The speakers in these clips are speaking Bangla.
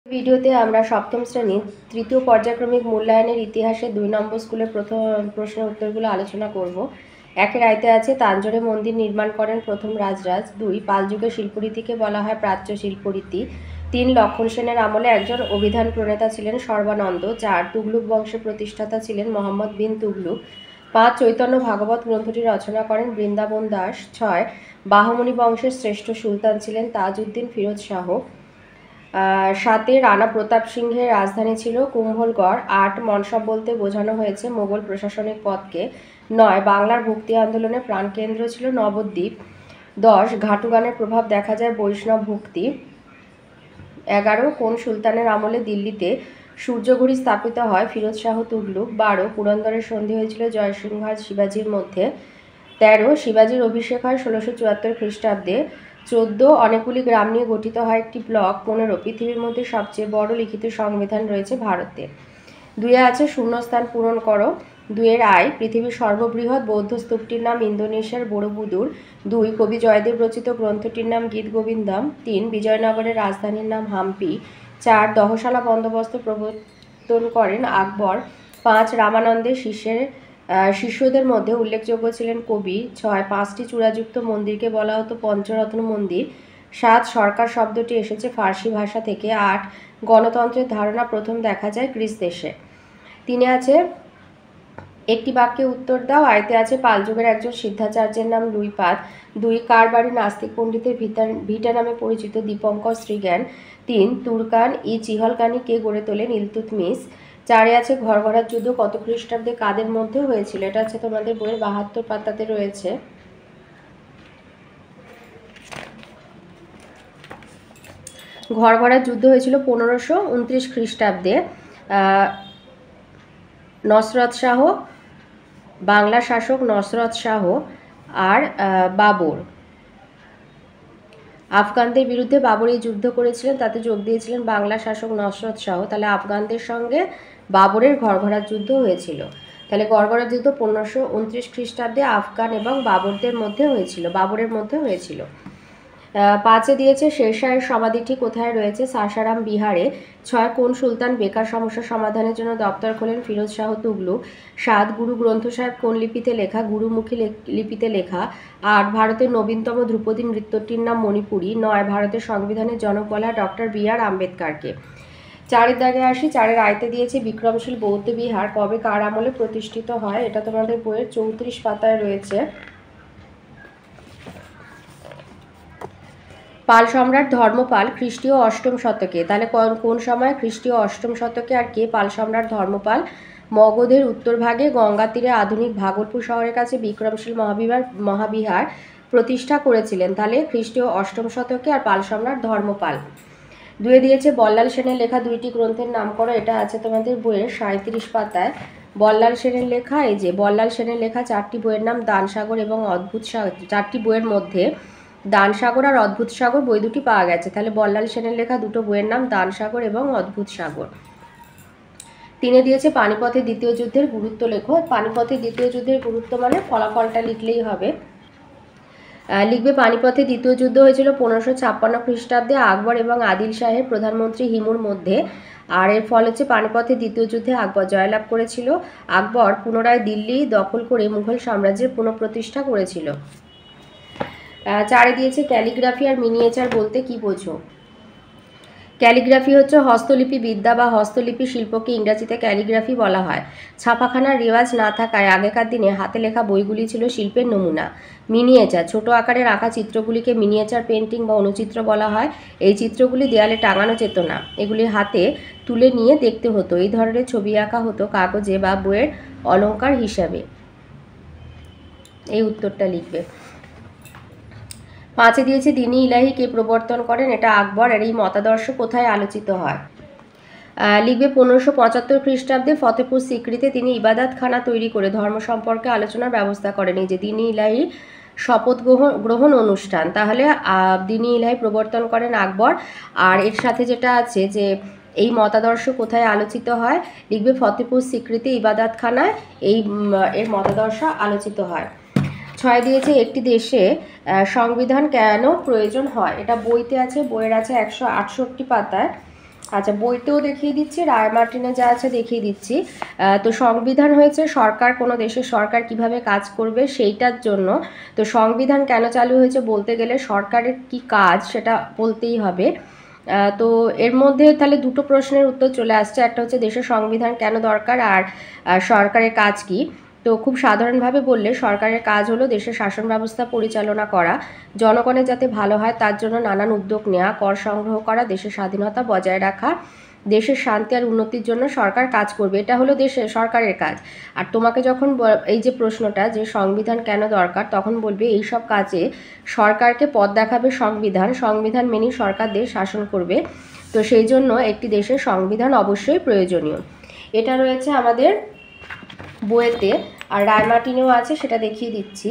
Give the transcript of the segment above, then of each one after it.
ভিডিওতে আমরা সপ্তম শ্রেণীর তৃতীয় পর্যায়ক্রমিক মূল্যায়নের ইতিহাসে 2 নম্বর স্কুলের প্রথম প্রশ্নের উত্তরগুলো আলোচনা করব। একের আয়তে আছে তাঞ্জোরে মন্দির নির্মাণ করেন প্রথম রাজরাজ। 2 পালযুগের শিল্পরীতিকে বলা হয় প্রাচ্য শিল্পরীতি। 3 লক্ষণ সেনের আমলে একজন অভিধান প্রণেতা ছিলেন সর্বানন্দ। 4 তুগলুক বংশের প্রতিষ্ঠাতা ছিলেন মোহাম্মদ বিন তুগলুক। 5 চৈতন্য ভাগবত গ্রন্থটি রচনা করেন বৃন্দাবন দাস। 6 বাহমনি বংশের শ্রেষ্ঠ সুলতান ছিলেন তাজউদ্দিন ফিরোজ শাহ। 7 রানা প্রতাপ সিংহের রাজধানী ছিল কুম্ভলগড়। 8 মনসব বলতে বোঝানো হয়েছে মোগল প্রশাসনিক পদকে। 9 বাংলার ভক্তি আন্দোলনের প্রাণকেন্দ্র ছিল নবদ্বীপ। 10 ঘাটু গানের প্রভাব দেখা যায় বৈষ্ণব ভক্তি। 11 কোন সুলতানের আমলে দিল্লিতে সূর্যঘড়ি স্থাপিত হয় ফিরোজ শাহ তুগলুক। 12 পুরন্দরের সন্ধি হয়েছিল জয়সিংহ আর শিবাজির মধ্যে। 13 শিবাজির অভিষেক হয় 1674 খ্রিস্টাব্দে। 14 অনেকগুলি গ্রাম নিয়ে গঠিত হয় একটি ব্লক। 15 পৃথিবীর মধ্যে সবচেয়ে বড় লিখিত সংবিধান রয়েছে ভারতে। 2 আছে শূন্যস্থান পূরণ করো। 2 এর আয় পৃথিবীর সর্ববৃহৎ বৌদ্ধ স্তূপটির নাম ইন্দোনেশিয়ার বড়বুদুর। 2 কবি জয়দেব রচিত গ্রন্থটির নাম গীত গোবিন্দম। 3 বিজয়নগরের রাজধানীর নাম হাম্পি। 4 দহশালা বন্দোবস্ত প্রবর্তন করেন আকবর। 5 রামানন্দের শিষ্যদের মধ্যে উল্লেখযোগ্য ছিলেন কবি। 6 5টি চূড়াযুক্ত মন্দিরকে বলা হতো পঞ্চরত্ন মন্দির। 7 সরকার শব্দটি এসেছে ফার্সি ভাষা থেকে। 8 গণতন্ত্রের ধারণা প্রথম দেখা যায় গ্রিস দেশে। 3 আছে একটি বাক্যে উত্তর দাও। আয়তে আছে পালযুগের একজন সিদ্ধাচার্যের নাম লুইপাদ। 2 কার বাড়ি নাস্তিক পণ্ডিতের ভিটা নামে পরিচিত দীপঙ্কর শ্রীজ্ঞান। 3 তুর্কান ই চিহলকানি কে গড়ে তোলেন ইলতুৎমিশ। 4 আছে ঘরঘরার যুদ্ধ কত খ্রিস্টাব্দে কাদের মধ্যে হয়েছিল, এটা আছে তোমাদের বইয়ের 72 পাতাতে রয়েছে। ঘরঘরার যুদ্ধ হয়েছিল 1529 খ্রিস্টাব্দে। নসরত শাহ, বাংলা শাসক নসরত শাহ আর বাবর আফগানদের বিরুদ্ধে বাবর এই যুদ্ধ করেছিলেন, তাতে যোগ দিয়েছিলেন বাংলা শাসক নসরত শাহ। তাহলে আফগানদের সঙ্গে বাবরের ঘরঘরার যুদ্ধ হয়েছিল। তাহলে ঘরঘরার যুদ্ধ 1529 খ্রিস্টাব্দে আফগান এবং বাবরের মধ্যে হয়েছিল। 5 দিয়েছে শেরশাহের সমাধিটি কোথায় রয়েছে, সাসারাম বিহারে। 6 কোন সুলতান বেকার সমস্যা সমাধানের জন্য দপ্তর খোলেন, ফিরোজ শাহ তুগলুক। 7 গুরু গ্রন্থ সাহেব কোন লিপিতে লেখা, গুরুমুখী লিপিতে লেখা। 8 ভারতের নবীনতম ধ্রুপদী নৃত্যটির নাম মণিপুরী। 9 ভারতের সংবিধানের জনক বলা ডক্টর BR আম্বেদকরকে। 4 দাগে আসি। 4 আয়তে দিয়েছে বিক্রমশীল বৌদ্ধ বিহার কবে কার আমলে প্রতিষ্ঠিত হয়, এটা তোমাদের বইয়ের 34 পাতায় রয়েছে। পাল সম্রাট ধর্মপাল খ্রিস্টীয় 8ম শতকে। তাহলে কোন সময়, খ্রিস্টীয় 8ম শতকে। আর কে পাল সম্রাট ধর্মপাল, মগধের উত্তরভাগে গঙ্গা তীরে আধুনিক ভাগলপুর শহরের কাছে বিক্রমশীল মহাবিহার প্রতিষ্ঠা করেছিলেন। তাহলে খ্রিস্টীয় 8ম শতকে আর পাল সম্রাট ধর্মপাল। 2 দিয়েছে বল্লাল সেনের লেখা 2টি গ্রন্থের নাম করো, এটা আছে তোমাদের বইয়ের 37 পাতায়। বল্লাল সেনের লেখা, এই যে বল্লাল সেনের লেখা 4টি বইয়ের নাম দানসাগর এবং অদ্ভুত সাগর। 4টি বইয়ের মধ্যে দানসাগর আর অদ্ভুত সাগর বই দুটি পাওয়া গেছে। তাহলে বল্লাল সেনের লেখা 2টো বইয়ের নাম দানসাগর এবং অদ্ভুত সাগর। 3 দিয়েছে পানিপথের দ্বিতীয় যুদ্ধের গুরুত্ব লেখো। পানিপথের দ্বিতীয় যুদ্ধের গুরুত্ব মানে ফলাফলটা লিখলেই হবে। লিখবে পানিপথের দ্বিতীয় যুদ্ধ হয়েছিল 1556 খ্রিস্টাব্দে আকবর এবং আদিল শাহের প্রধানমন্ত্রী হিমুর মধ্যে। আর এর ফল হচ্ছে পানিপথের দ্বিতীয় যুদ্ধে আকবর জয়লাভ করেছিল। আকবর পুনরায় দিল্লি দখল করে মুঘল সাম্রাজ্যের পুনঃপ্রতিষ্ঠা করেছিল। 4 দিয়েছে ক্যালিগ্রাফি আর মিনিয়েচার বলতে কি বোঝো। ক্যালিগ্রাফি হচ্ছে হস্তলিপি বিদ্যা বা হস্তলিপি শিল্পকে ইংরাজিতে ক্যালিগ্রাফি বলা হয়। ছাপাখানার রেওয়াজ না থাকায় আগেকার দিনে হাতে লেখা বইগুলি ছিল শিল্পের নমুনা। মিনিয়েচার ছোট আকারের আঁকা চিত্রগুলিকে মিনিয়েচার পেন্টিং বা অনুচিত্র বলা হয়। এই চিত্রগুলি দেয়ালে টাঙানো যেত না, এগুলি হাতে তুলে নিয়ে দেখতে হতো। এই ধরনের ছবি আঁকা হতো কাগজে বা বইয়ের অলংকার হিসাবে। এই উত্তরটা লিখবে। 5 দিয়েছে দ্বীন ইলাহি কে প্রবর্তন করেন, এটা আকবর। আর এই মতাদর্শ কোথায় আলোচিত হয়, লিখবে 1575 খ্রিস্টাব্দে ফতেপুর সিক্রিতে তিনি ইবাদতখানা তৈরি করে ধর্ম সম্পর্কে আলোচনার ব্যবস্থা করেন। এই যে দ্বীন ইলাহি শপথ গ্রহণ অনুষ্ঠান, তাহলে দ্বীন ইলাহি প্রবর্তন করেন আকবর। আর এর সাথে যেটা আছে যে এই মতাদর্শ কোথায় আলোচিত হয়, লিখবে ফতেপুর সিক্রিতে ইবাদতখানায় এর মতাদর্শ আলোচিত হয়। 6 দিয়েছে একটি দেশে সংবিধান কেন প্রয়োজন হয়, এটা বইতে আছে, বইয়ের আছে 168 পাতায়। আচ্ছা, বইতেও দেখিয়ে দিচ্ছি, রায়মার্টিনে যা আছে দেখিয়ে দিচ্ছি। তো সংবিধান হয়েছে সরকার, কোনো দেশের সরকার কিভাবে কাজ করবে সেইটার জন্য। তো সংবিধান কেন চালু হয়েছে বলতে গেলে সরকারের কি কাজ সেটা বলতেই হবে। তো এর মধ্যে তাহলে দুটো প্রশ্নের উত্তর চলে আসছে, একটা হচ্ছে দেশের সংবিধান কেন দরকার, আর সরকারের কাজ কি। তো খুব সাধারণভাবে বললে সরকারের কাজ হলো দেশের শাসন ব্যবস্থা পরিচালনা করা, জনগণের যাতে ভালো হয় তার জন্য নানান উদ্যোগ নেওয়া, কর সংগ্রহ করা, দেশের স্বাধীনতা বজায় রাখা, দেশের শান্তি আর উন্নতির জন্য সরকার কাজ করবে, এটা হলো দেশের সরকারের কাজ। আর তোমাকে যখন এই যে প্রশ্নটা যে সংবিধান কেন দরকার, তখন বলবে এই সব কাজে সরকারকে পথ দেখাবে সংবিধান, সংবিধান মেনেই সরকার দেশ শাসন করবে। তো সেই জন্য একটি দেশের সংবিধান অবশ্যই প্রয়োজনীয়। এটা রয়েছে আমাদের বইয়েতে, আর রায়মার্টিনেও আছে, সেটা দেখিয়ে দিচ্ছি।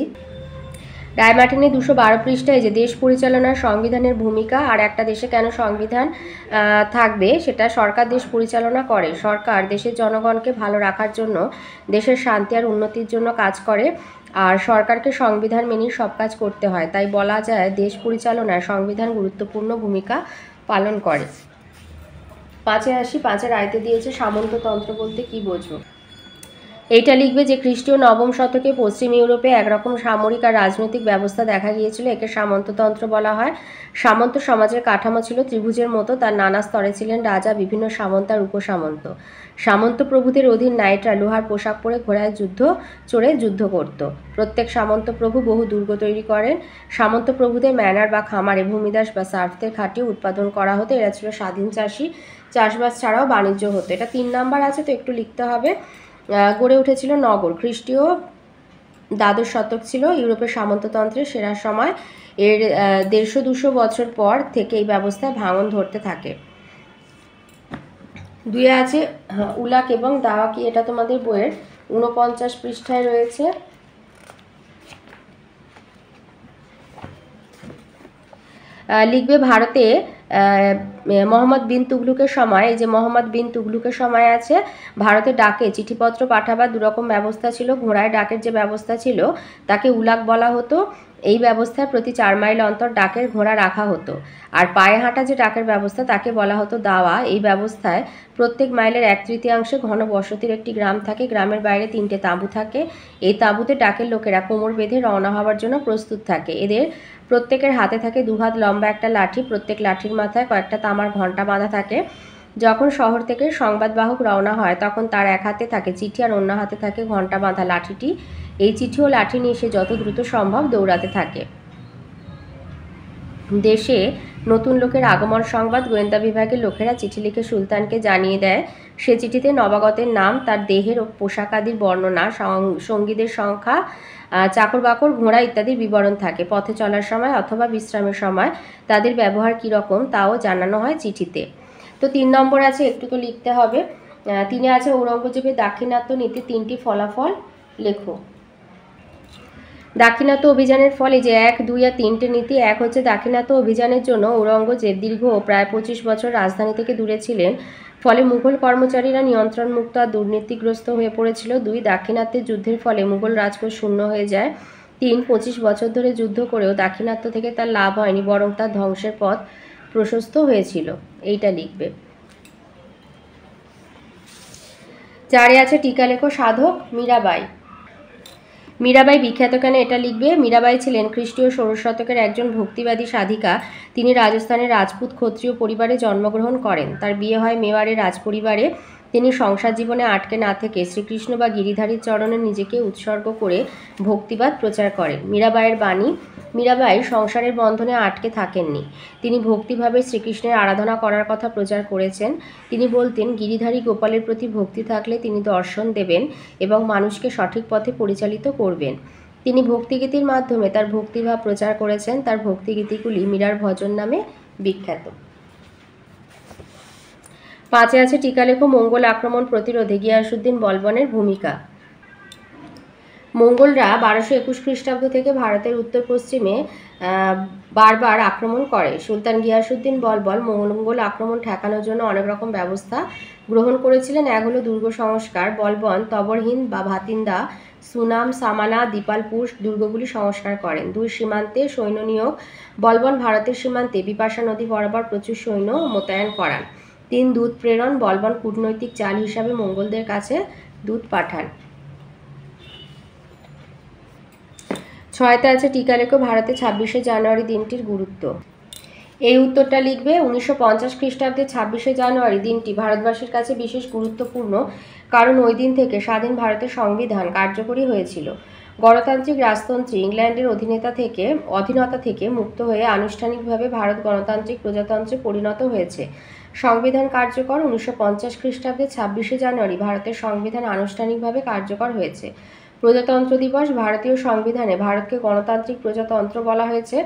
রায়মার্টিনে 212 পৃষ্ঠায় যে দেশ পরিচালনার সংবিধানের ভূমিকা, আর একটা দেশে কেন সংবিধান থাকবে, সেটা সরকার দেশ পরিচালনা করে, সরকার দেশের জনগণকে ভালো রাখার জন্য, দেশের শান্তি আর উন্নতির জন্য কাজ করে, আর সরকারকে সংবিধান মেনেই সব কাজ করতে হয়, তাই বলা যায় দেশ পরিচালনায় সংবিধান গুরুত্বপূর্ণ ভূমিকা পালন করে। 5-এ আসি, 5-এর আয়তে দিয়েছে সামন্ততন্ত্র বলতে কি বোঝো। এইটা লিখবে যে খ্রিস্টীয় নবম শতকে পশ্চিম ইউরোপে একরকম সামরিক আর রাজনৈতিক ব্যবস্থা দেখা গিয়েছিল, একে সামন্ততন্ত্র বলা হয়। সামন্ত সমাজের কাঠামো ছিল ত্রিভুজের মতো, তার নানা স্তরে ছিলেন রাজা, বিভিন্ন সামন্ত আর উপসামন্ত। সামন্ত প্রভুদের অধীন নাইটরা লোহার পোশাক পরে ঘোড়ায় চড়ে যুদ্ধ করত। প্রত্যেক সামন্ত প্রভু বহু দুর্গ তৈরি করেন। সামন্ত প্রভুদের ম্যানার বা খামারে ভূমিদাস বা সার্ফদের খাটিয়ে উৎপাদন করা হতো, এরা ছিল স্বাধীন চাষি, চাষবাস ছাড়াও বাণিজ্য হতো। এটা 3 নাম্বার আছে, তো একটু লিখতে হবে। গড়ে উঠেছিল নগর, খ্রিস্টীয় দ্বাদশ শতক ছিল ইউরোপের সামন্ততন্ত্রের সেরা সময়। এর 150-200 বছর পর থেকে এই ব্যবস্থায় ভাঙন ধরতে থাকে। 2-এ আছে উলাক এবং দাওয়া কি, এটা তোমাদের বইয়ের 49 পৃষ্ঠায় রয়েছে। লিখবে ভারতে মোহাম্মদ বিন তুগলুকের সময়, এই যে মোহাম্মদ বিন তুগলুকের সময় আছে, ভারতে ডাকে চিঠিপত্র পাঠাবার দুরকম ব্যবস্থা ছিল। ঘোড়ায় ডাকের যে ব্যবস্থা ছিল তাকে উলাক বলা হতো। এই ব্যবস্থায় প্রতি 4 মাইল অন্তর ডাকের ঘোড়া রাখা হতো। আর পায়ে হাঁটা যে ডাকের ব্যবস্থা তাকে বলা হতো দাওয়া। এই ব্যবস্থায় প্রত্যেক মাইলের 1/3 ঘন বসতির একটি গ্রাম থাকে, গ্রামের বাইরে 3টে তাঁবু থাকে। এই তাঁবুতে ডাকের লোকেরা কোমর বেঁধে রওনা হওয়ার জন্য প্রস্তুত থাকে। এদের প্রত্যেকের হাতে থাকে 2 হাত লম্বা একটা লাঠি, প্রত্যেক লাঠির মাথায় কয়েকটা তামার ঘণ্টা বাঁধা থাকে। যখন শহর থেকে সংবাদবাহক রওনা হয় তখন তার এক হাতে থাকে চিঠি আর অন্য হাতে থাকে ঘণ্টা বাঁধা লাঠিটি। এই চিঠি ও লাঠি নিয়ে সে যত দ্রুত সম্ভব দৌড়াতে থাকে। দেশে নতুন লোকের আগমন সংবাদ গোয়েন্দা বিভাগের লোকেরা চিঠি লিখে সুলতানকে জানিয়ে দেয়। সে চিঠিতে নবাগতের নাম, তার দেহের ও পোশাক আদির বর্ণনা, সঙ্গীদের সংখ্যা, চাকর বাকর, ঘোড়া ইত্যাদির বিবরণ থাকে। পথে চলার সময় অথবা বিশ্রামের সময় তাদের ব্যবহার কীরকম তাও জানানো হয় চিঠিতে। তো 3 নম্বর আছে, একটু তো লিখতে হবে। 3-এ আছে ঔরঙ্গজেবের দাক্ষিণাত্য নীতির 3টি ফলাফল লেখো। দাক্ষিণাত্য অভিযানের ফলে যে 1, 2 আর 3টে নীতি। 1 হচ্ছে দাক্ষিণাত্য অভিযানের জন্য ঔরঙ্গজেব দীর্ঘ প্রায় 25 বছর রাজধানী থেকে দূরে ছিলেন, ফলে মুঘল কর্মচারীরা নিয়ন্ত্রণমুক্ত আর দুর্নীতিগ্রস্ত হয়ে পড়েছিল। 2, দাক্ষিণাত্যের যুদ্ধের ফলে মুঘল রাজকোষ শূন্য হয়ে যায়। 3, 25 বছর ধরে যুদ্ধ করেও দাক্ষিণাত্য থেকে তার লাভ হয়নি, বরং তার ধ্বংসের পথ প্রশস্ত হয়েছিল। এইটা লিখবে। 4-এ আছে টিকা লেখো সাধক মীরাবাই। মীরাবাই বিখ্যাত কেন, এটা লিখবে। মীরাবাই ছিলেন খ্রিস্টীয় 16 শতকের একজন ভক্তিবাদী সাধিকা। তিনি রাজস্থানের রাজপুত ক্ষত্রিয় পরিবারে জন্মগ্রহণ করেন। তার বিয়ে হয় মেওয়ারের রাজপরিবারে। তিনি সংসার জীবনে আটকে না থেকে শ্রীকৃষ্ণ বা গিরিধারীর চরণে নিজেকে উৎসর্গ করে ভক্তিবাদ প্রচার করেন। মীরাবাইয়ের বাণী। মীরাবাই সংসারের বন্ধনে আটকে থাকেননি, তিনি ভক্তিভাবে শ্রীকৃষ্ণের আরাধনা করার কথা প্রচার করেছেন। তিনি বলতেন গিরিধারী গোপালের প্রতি ভক্তি থাকলে তিনি দর্শন দেবেন এবং মানুষকে সঠিক পথে পরিচালিত করবেন। তিনি ভক্তিগীতির মাধ্যমে তার ভক্তিভাব প্রচার করেছেন। তার ভক্তিগীতিগুলি মীরার ভজন নামে বিখ্যাত। 5-এ আছে টিকা লেখো মঙ্গল আক্রমণ প্রতিরোধে গিয়াসুদ্দিন বলবনের ভূমিকা। মঙ্গলরা 1221 খ্রিস্টাব্দ থেকে ভারতের উত্তর পশ্চিমে বারবার আক্রমণ করে। সুলতান গিয়াসুদ্দিন বলবন মঙ্গল আক্রমণ ঠেকানোর জন্য অনেক রকম ব্যবস্থা গ্রহণ করেছিলেন। এক হলো দুর্গ সংস্কার। বলবন তবরহিন্দ বা ভাতিন্দা, সুনাম, সামানা, দীপালপুর দুর্গগুলি সংস্কার করেন। 2, সীমান্তে সৈন্য নিয়োগ। বলবন ভারতের সীমান্তে বিপাশা নদী বরাবর প্রচুর সৈন্য মোতায়েন করান। 3 দূত প্রেরণ, বলবান কূটনৈতিক চাল হিসাবে মঙ্গলদের কাছে দূত পাঠান। 6তে আছে টিকা লেখো ভারতে 26শে জানুয়ারি দিনটির গুরুত্ব। এই উত্তরটা লিখবে। 1950 খ্রিস্টাব্দে 26শে জানুয়ারি দিনটি ভারতবাসীর কাছে বিশেষ গুরুত্বপূর্ণ, কারণ ওই দিন থেকে স্বাধীন ভারতের সংবিধান কার্যকরী হয়েছিল। গণতান্ত্রিক রাজতন্ত্রী ইংল্যান্ডের অধীনতা থেকে মুক্ত হয়ে আনুষ্ঠানিকভাবে ভারত গণতান্ত্রিক প্রজাতন্ত্রে পরিণত হয়েছে। সংবিধান কার্যকর। 1950 খ্রিস্টাব্দে 26শে জানুয়ারি ভারতের সংবিধান আনুষ্ঠানিকভাবে কার্যকর হয়েছে। প্রজাতন্ত্র দিবস। ভারতীয় সংবিধানে ভারতকে গণতান্ত্রিক প্রজাতন্ত্র বলা হয়েছে।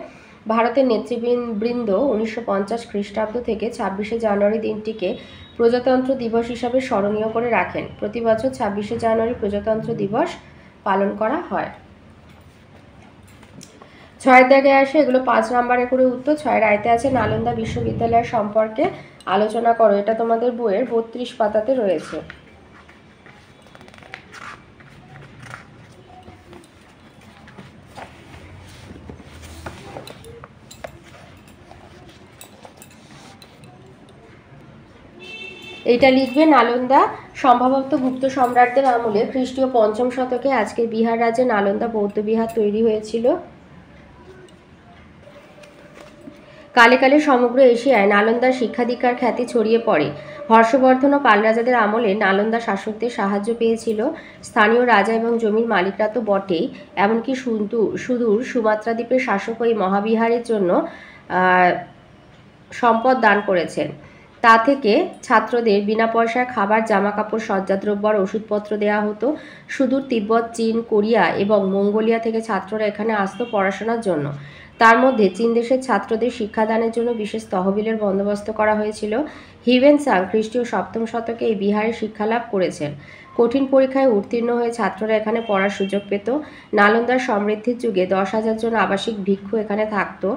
ভারতের নেতৃবৃন্দ 1950 খ্রিস্টাব্দ থেকে 26শে জানুয়ারি দিনটিকে প্রজাতন্ত্র দিবস হিসাবে স্মরণীয় করে রাখেন। প্রতি বছর 26শে জানুয়ারি প্রজাতন্ত্র দিবস পালন করা হয়। 6 দাগে আসে, এগুলো 5 নম্বরে করে উত্তর। 6-এর আয়তে আছে নালন্দা বিশ্ববিদ্যালয়ের সম্পর্কে আলোচনা করো। এটা তোমাদের বইয়ের 32 পাতাতে রয়েছে। এইটা লিখবে। নালন্দা সম্ভবত গুপ্ত সম্রাটদের আমলে খ্রিস্টীয় 5ম শতকে আজকের বিহার রাজ্যে নালন্দা বৌদ্ধবিহার তৈরি হয়েছিল। কালে কালে সমগ্র এশিয়ায় নালন্দার শিক্ষাদীক্ষার খ্যাতি ছড়িয়ে পড়ে। হর্ষবর্ধন ও পাল রাজাদের আমলে নালন্দা শাসকদের সাহায্য পেয়েছিল। স্থানীয় রাজা এবং জমির মালিকরা তো বটেই, এমনকি সুদূর সুমাত্রা দ্বীপের শাসক এই মহাবিহারের জন্য সম্পদ দান করেছেন। তা থেকে ছাত্রদের বিনা পয়সায় খাবার, জামা কাপড়, সজ্জাদ্রব্য আর ওষুধপত্র দেওয়া হতো। সুদূর তিব্বত, চীন, কোরিয়া এবং মঙ্গোলিয়া থেকে ছাত্ররা এখানে আসতো পড়াশোনার জন্য। তার মধ্যে চীন দেশের ছাত্রদের শিক্ষাদানের জন্য বিশেষ তহবিলের বন্দোবস্ত করা হয়েছিল। হিউয়েন-সাং খ্রিস্টীয় 7ম শতকে এই বিহারে শিক্ষালাভ করেছেন। কঠিন পরীক্ষায় উত্তীর্ণ হয়ে ছাত্ররা এখানে পড়ার সুযোগ পেত। নালন্দার সমৃদ্ধির যুগে 10,000 জন আবাসিক ভিক্ষু এখানে থাকতো।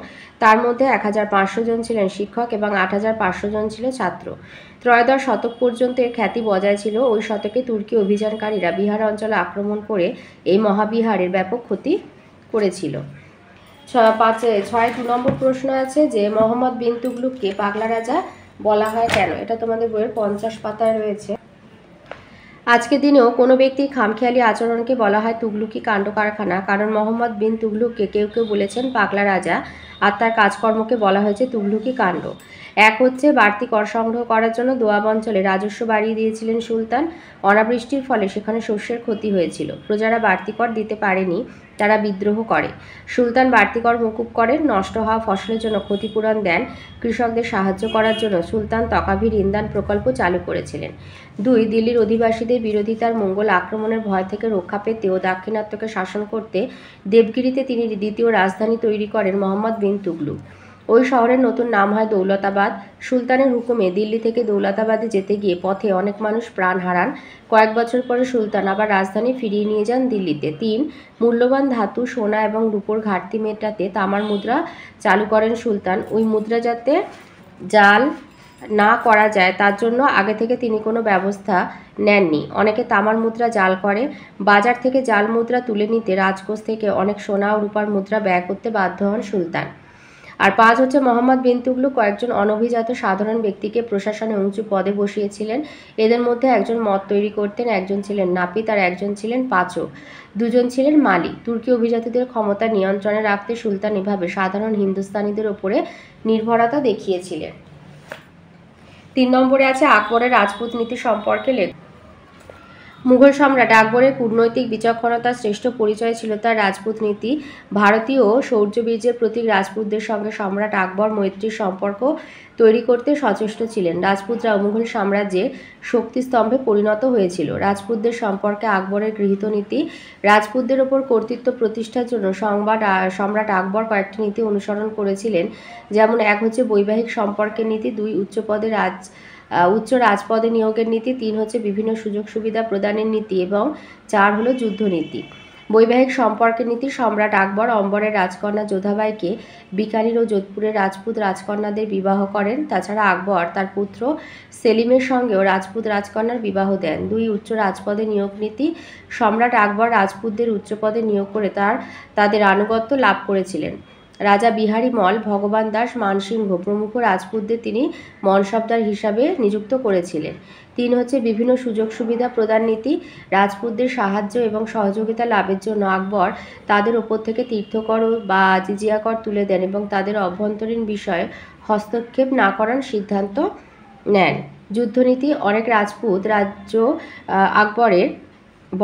তার মধ্যে 1,500 জন ছিলেন শিক্ষক এবং 8,500 জন ছিল ছাত্র। ত্রয়োদশ শতক পর্যন্ত এর খ্যাতি বজায় ছিল। ওই শতকে তুর্কি অভিযানকারীরা বিহার অঞ্চলে আক্রমণ করে এই মহাবিহারের ব্যাপক ক্ষতি করেছিল। 6 2 নম্বর প্রশ্ন আছে যে মোহাম্মদ বিন তুগলুককে পাগলা রাজা বলা হয় কেন? এটা তোমাদের বইয়ের 50 পাতায় রয়েছে। আজকের দিনেও কোনো ব্যক্তির খামখেয়ালি আচরণকে বলা হয় তুগলুকি কাণ্ড কারখানা, কারণ মোহাম্মদ বিন তুগলুককে কেউ কেউ বলেছেন পাগলা রাজা, আর তার কাজকর্মকে বলা হয়েছে তুগলুকি কাণ্ড। এক হচ্ছে বাড়তি কর সংগ্রহ করার জন্য দোয়াব অঞ্চলে রাজস্ব বাড়িয়ে দিয়েছিলেন সুলতান। অনাবৃষ্টির ফলে সেখানে শস্যের ক্ষতি হয়েছিল। প্রজারা বাড়তি কর দিতে পারেনি, তারা বিদ্রোহ করে। সুলতান বাড়তি কর মকুব করেন, নষ্ট হওয়া ফসলের জন্য ক্ষতিপূরণ দেন। কৃষকদের সাহায্য করার জন্য সুলতান তকাভির ইন্দান প্রকল্প চালু করেছিলেন। 2 দিল্লির অধিবাসীদের বিরোধিতার মঙ্গল আক্রমণের ভয় থেকে রক্ষা পেতে ও দাক্ষিণাত্যকে শাসন করতে দেবগিরিতে তিনি দ্বিতীয় রাজধানী তৈরি করেন মোহাম্মদ বিন তুগলুক। ওই শহরের নতুন নাম হয় দৌলতাবাদ। সুলতানের হুকুমে দিল্লি থেকে দৌলতাবাদে যেতে গিয়ে পথে অনেক মানুষ প্রাণ হারান। কয়েক বছর পরে সুলতান আবার রাজধানী ফিরিয়ে নিয়ে যান দিল্লিতে। 3 মূল্যবান ধাতু, সোনা এবং রূপোর ঘাটতি মেটাতে তামার মুদ্রা চালু করেন সুলতান। ওই মুদ্রা যাতে জাল না করা যায় তার জন্য আগে থেকে তিনি কোনো ব্যবস্থা নেননি। অনেকে তামার মুদ্রা জাল করে। বাজার থেকে জাল মুদ্রা তুলে নিতে রাজকোষ থেকে অনেক সোনা ও রূপার মুদ্রা ব্যয় করতে বাধ্য হন সুলতান। আর 5 হচ্ছে মোহাম্মদ বিন তুগলুক কয়েকজন অনভিজাত সাধারণ ব্যক্তিকে প্রশাসনে উঁচু পদে বসিয়েছিলেন। এদের মধ্যে একজন মদ তৈরি করতেন, একজন ছিলেন নাপিত আর একজন ছিলেন পাচক, দুজন ছিলেন মালি। তুর্কি অভিজাতদের ক্ষমতা নিয়ন্ত্রণে রাখতে সুলতান এভাবে সাধারণ হিন্দুস্তানিদের ওপরে নির্ভরতা দেখিয়েছিলেন। 3 নম্বরে আছে আকবরের রাজপুত নীতি সম্পর্কে লেখ। মুঘল সম্রাট আকবরের কূটনৈতিক বিচক্ষণতার শ্রেষ্ঠ পরিচয় ছিল তার রাজপুত নীতি। ভারতীয় শৌর্যবীর্যের প্রতীক রাজপুতদের সঙ্গে সম্রাট আকবর মৈত্রীর সম্পর্ক তৈরি করতে সচেষ্ট ছিলেন। রাজপুতরাও মুঘল সাম্রাজ্যের শক্তিস্তম্ভে পরিণত হয়েছিল। রাজপুতদের সম্পর্কে আকবরের গৃহীত নীতি। রাজপুতদের ওপর কর্তৃত্ব প্রতিষ্ঠার জন্য সম্রাট আকবর কয়েকটি নীতি অনুসরণ করেছিলেন। যেমন 1 হচ্ছে বৈবাহিক সম্পর্কের নীতি, 2 উচ্চ রাজপদে নিয়োগের নীতি, 3 হচ্ছে বিভিন্ন সুযোগ সুবিধা প্রদানের নীতি এবং 4 হলো যুদ্ধনীতি। বৈবাহিক সম্পর্কের নীতি। সম্রাট আকবর অম্বরের রাজকন্যা যোধাবাইকে বিকানির ও যোধপুরের রাজপুত রাজকন্যাদের বিবাহ করেন। তাছাড়া আকবর তার পুত্র সেলিমের সঙ্গেও রাজপুত রাজকন্যার বিবাহ দেন। 2 উচ্চ রাজপদে নিয়োগ নীতি। সম্রাট আকবর রাজপুতদের উচ্চ পদে নিয়োগ করে তাদের আনুগত্য লাভ করেছিলেন। রাজা বিহারী মল, ভগবান দাস, মানসিংহ প্রমুখ রাজপুতদের তিনি মনসবদার হিসাবে নিযুক্ত করেছিলেন। 3 হচ্ছে বিভিন্ন সুযোগ সুবিধা প্রদান নীতি। রাজপুতদের সাহায্য এবং সহযোগিতা লাভের জন্য আকবর তাদের ওপর থেকে তীর্থকর বা জিজিয়া কর তুলে দেন এবং তাদের অভ্যন্তরীণ বিষয়ে হস্তক্ষেপ না করার সিদ্ধান্ত নেন। যুদ্ধনীতি, অনেক রাজপুত রাজ্য আকবরের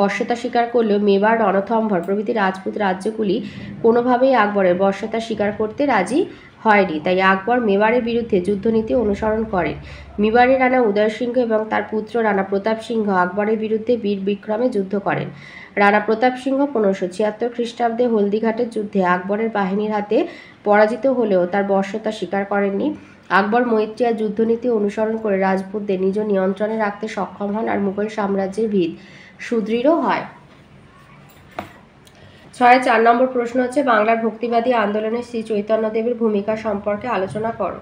বশ্যতা স্বীকার করলেও মেবার, রণথম্ভর প্রভৃতি রাজপুত রাজ্যগুলি কোনোভাবেই আকবরের বশ্যতা স্বীকার করতে রাজি হয়নি। তাই আকবর মেবারের বিরুদ্ধে যুদ্ধনীতি অনুসরণ করেন। মেবারের রানা উদয় সিংহ এবং তার পুত্র রানা প্রতাপ সিংহ আকবরের বিরুদ্ধে বীর বিক্রমে যুদ্ধ করেন। রানা প্রতাপ সিংহ 1576 খ্রিস্টাব্দে হলদিঘাটের যুদ্ধে আকবরের বাহিনীর হাতে পরাজিত হলেও তার বশ্যতা স্বীকার করেননি। আকবর মৈত্রিয়া যুদ্ধনীতি অনুসরণ করে রাজপুতদের নিজ নিয়ন্ত্রণে রাখতে সক্ষম হন আর মুঘল সাম্রাজ্যের ভিত সুদৃঢ় হয়। 4 নম্বর প্রশ্ন হচ্ছে বাংলার ভক্তিবাদী আন্দোলনে শ্রী চৈতন্যদেবের ভূমিকা সম্পর্কে আলোচনা করো।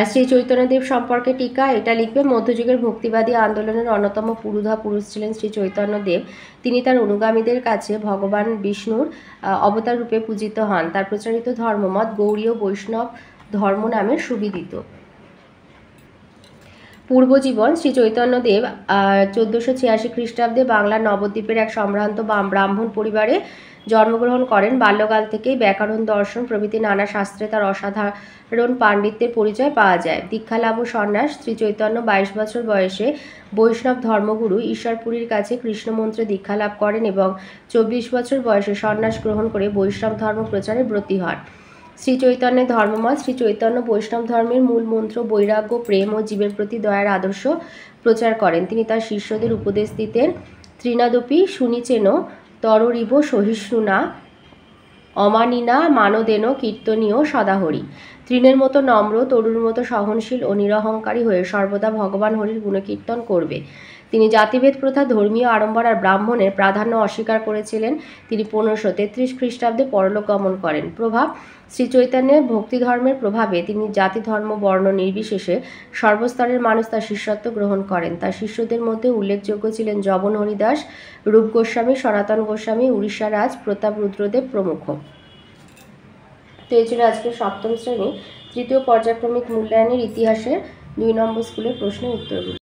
শ্রী চৈতন্যদেব সম্পর্কে টিকা, এটা লিখবে। মধ্যযুগের ভক্তিবাদী আন্দোলনের অন্যতম পুরোধা পুরুষ ছিলেন শ্রী চৈতন্যদেব। তিনি তার অনুগামীদের কাছে ভগবান বিষ্ণুর অবতার রূপে পূজিত হন। তার প্রচারিত ধর্মমত গৌড়ীয় বৈষ্ণব ধর্ম নামে সুবিদিত। পূর্বজীবন, শ্রী চৈতন্যদেব 1486 খ্রিস্টাব্দে বাংলার নবদ্বীপের এক সম্ভ্রান্ত ব্রাহ্মণ পরিবারে জন্মগ্রহণ করেন। বাল্যকাল থেকেই ব্যাকরণ, দর্শন প্রভৃতি নানা শাস্ত্রে তার অসাধারণ পাণ্ডিত্যের পরিচয় পাওয়া যায়। দীক্ষালাভ ও সন্ন্যাস, শ্রী চৈতন্য 22 বছর বয়সে বৈষ্ণব ধর্মগুরু ঈশ্বরপুরীর কাছে কৃষ্ণমন্ত্রে দীক্ষালাভ করেন এবং 24 বছর বয়সে সন্ন্যাস গ্রহণ করে বৈষ্ণব ধর্ম প্রচারে ব্রতী হন। শ্রী চৈতন্যের ধর্মমত, শ্রী চৈতন্য বৈষ্ণব ধর্মের মূল মন্ত্র বৈরাগ্য, প্রেম ও জীবের প্রতি দয়ার আদর্শ প্রচার করেন। তিনি তার শিষ্যদের উপদেশ দিতেন, ত্রিনাদপি শুনিচেন তররিব সহিষ্ণুনা অমানিনা মানদেন কীর্তনীয় সদাহরি। তৃণের মতো নম্র, তরুর মতো সহনশীল ও নিরহংকারী হয়ে সর্বদা ভগবান হরির গুণকীর্তন করবে। তিনি জাতিভেদ প্রথা, ধর্মীয় আড়ম্বর আর ব্রাহ্মণের প্রাধান্য অস্বীকার করেছিলেন। তিনি 1533 খ্রিস্টাব্দে পরলোক গমন করেন। প্রভাব, শ্রী চৈতন্যের ভক্তিধর্মের প্রভাবে তিনি জাতি, ধর্ম, বর্ণ নির্বিশেষে সর্বস্তরের মানুষ তার শিষ্যত্ব গ্রহণ করেন। তার শিষ্যদের মধ্যে উল্লেখযোগ্য ছিলেন জবন হরিদাস, রূপ গোস্বামী, সনাতন গোস্বামী, উড়িষ্যা রাজ, প্রতাপ রুদ্রদেব প্রমুখ। তো এই ছিল আজকে সপ্তম শ্রেণী তৃতীয় পর্যায়ক্রমিক মূল্যায়নের ইতিহাসের 2 নম্বর স্কুলের প্রশ্নের উত্তরগুলো।